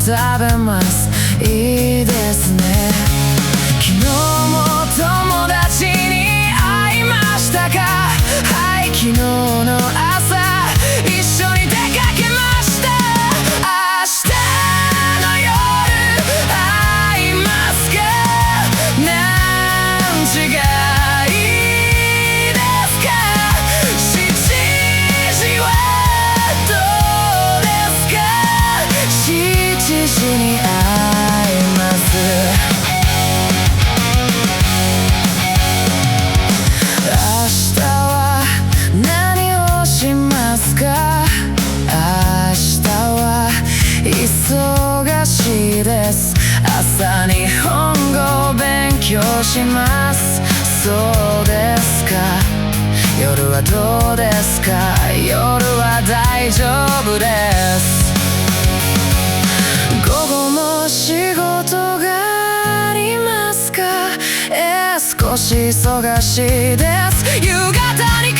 食べます。いいですね。昨日も友達に会いましたか？はい、昨日の朝一緒に出かけました。明日の夜会いますか？何時がいいですか？7時はどうですか？7時に会います。明日は何をしますか？明日は忙しいです。朝日本語を勉強します。そうですか。夜はどうですか？夜は大丈夫です。午後も仕事がありますか？少し忙しいです。夕方に